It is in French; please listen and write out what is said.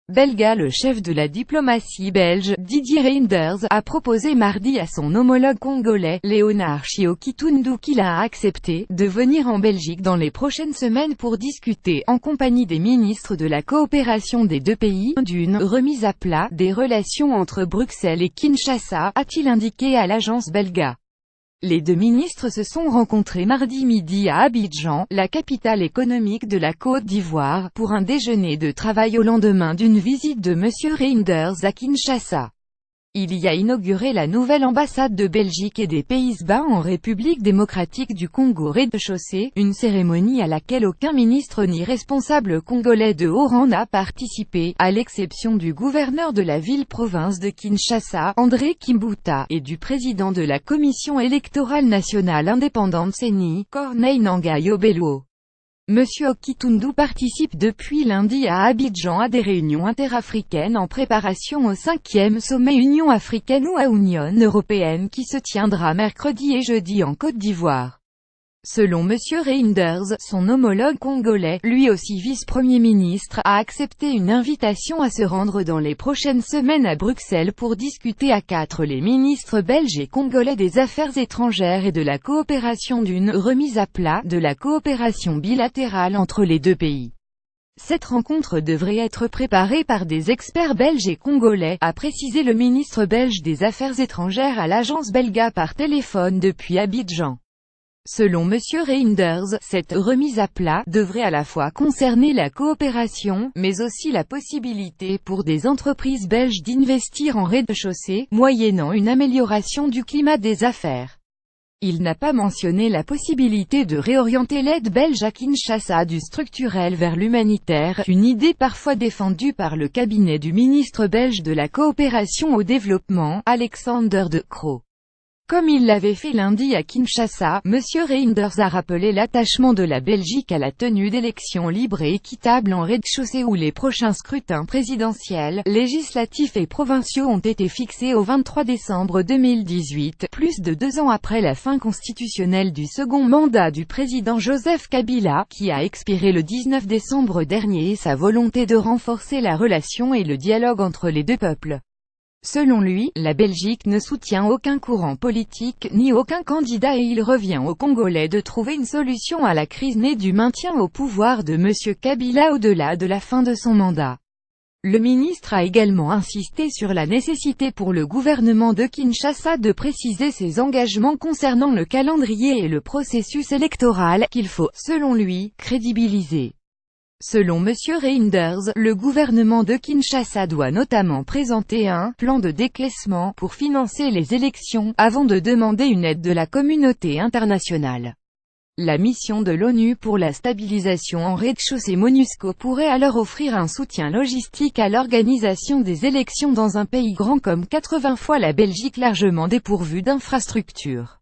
belga. Le chef de la diplomatie belge, Didier Reynders, a proposé mardi à son homologue congolais, Léonard Chiok-Itundu, qu'il a accepté de venir en Belgique dans les prochaines semaines pour discuter, en compagnie des ministres de la coopération des deux pays, d'une remise à plat des relations entre Bruxelles et Kinshasa, a-t-il indiqué à l'agence belga. Les deux ministres se sont rencontrés mardi midi à Abidjan, la capitale économique de la Côte d'Ivoire, pour un déjeuner de travail au lendemain d'une visite de M. Reynders à Kinshasa. Il y a inauguré la nouvelle ambassade de Belgique et des Pays-Bas en République démocratique du Congo rez-de-chaussée, une cérémonie à laquelle aucun ministre ni responsable congolais de haut rang n'a participé, à l'exception du gouverneur de la ville-province de Kinshasa, André Kimbuta, et du président de la Commission électorale nationale indépendante CENI, Corneille Nangaa Yobelo. M. Okitundu participe depuis lundi à Abidjan à des réunions interafricaines en préparation au 5e sommet Union africaine ou à Union européenne qui se tiendra mercredi et jeudi en Côte d'Ivoire. Selon M. Reynders, son homologue congolais, lui aussi vice-premier ministre, a accepté une invitation à se rendre dans les prochaines semaines à Bruxelles pour discuter à quatre les ministres belges et congolais des Affaires étrangères et de la coopération d'une remise à plat de la coopération bilatérale entre les deux pays. Cette rencontre devrait être préparée par des experts belges et congolais, a précisé le ministre belge des Affaires étrangères à l'agence belga par téléphone depuis Abidjan. Selon M. Reynders, cette remise à plat devrait à la fois concerner la coopération, mais aussi la possibilité pour des entreprises belges d'investir en rez-de-chaussée, moyennant une amélioration du climat des affaires. Il n'a pas mentionné la possibilité de réorienter l'aide belge à Kinshasa du structurel vers l'humanitaire, une idée parfois défendue par le cabinet du ministre belge de la coopération au développement, Alexander De Croo. Comme il l'avait fait lundi à Kinshasa, M. Reynders a rappelé l'attachement de la Belgique à la tenue d'élections libres et équitables en rez-de-chaussée où les prochains scrutins présidentiels, législatifs et provinciaux ont été fixés au 23 décembre 2018, plus de 2 ans après la fin constitutionnelle du second mandat du président Joseph Kabila, qui a expiré le 19 décembre dernier, et sa volonté de renforcer la relation et le dialogue entre les deux peuples. Selon lui, la Belgique ne soutient aucun courant politique, ni aucun candidat et il revient aux Congolais de trouver une solution à la crise née du maintien au pouvoir de M. Kabila au-delà de la fin de son mandat. Le ministre a également insisté sur la nécessité pour le gouvernement de Kinshasa de préciser ses engagements concernant le calendrier et le processus électoral, qu'il faut, selon lui, crédibiliser. Selon M. Reynders, le gouvernement de Kinshasa doit notamment présenter un « plan de décaissement » pour financer les élections, avant de demander une aide de la communauté internationale. La mission de l'ONU pour la stabilisation en rez-de-chaussée MONUSCO pourrait alors offrir un soutien logistique à l'organisation des élections dans un pays grand comme 80 fois la Belgique largement dépourvu d'infrastructures.